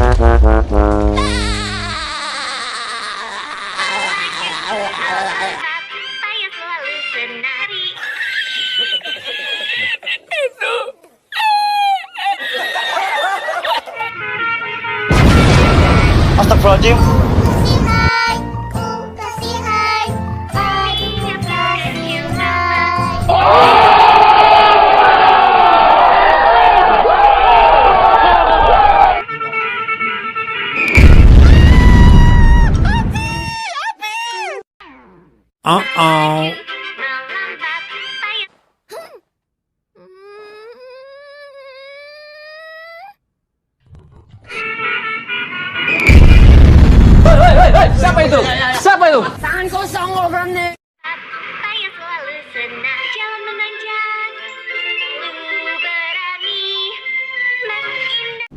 Saya selalu senari. Astagfirullahaladzim. Kasih hai, ku kasih hai, hai, kasih hai. Uh-oh. Melambat saya. Siapa itu? Siapa itu? Tangan kosong lo berani. Saya selalu senang jalan menanjak. Lu berani mengindah.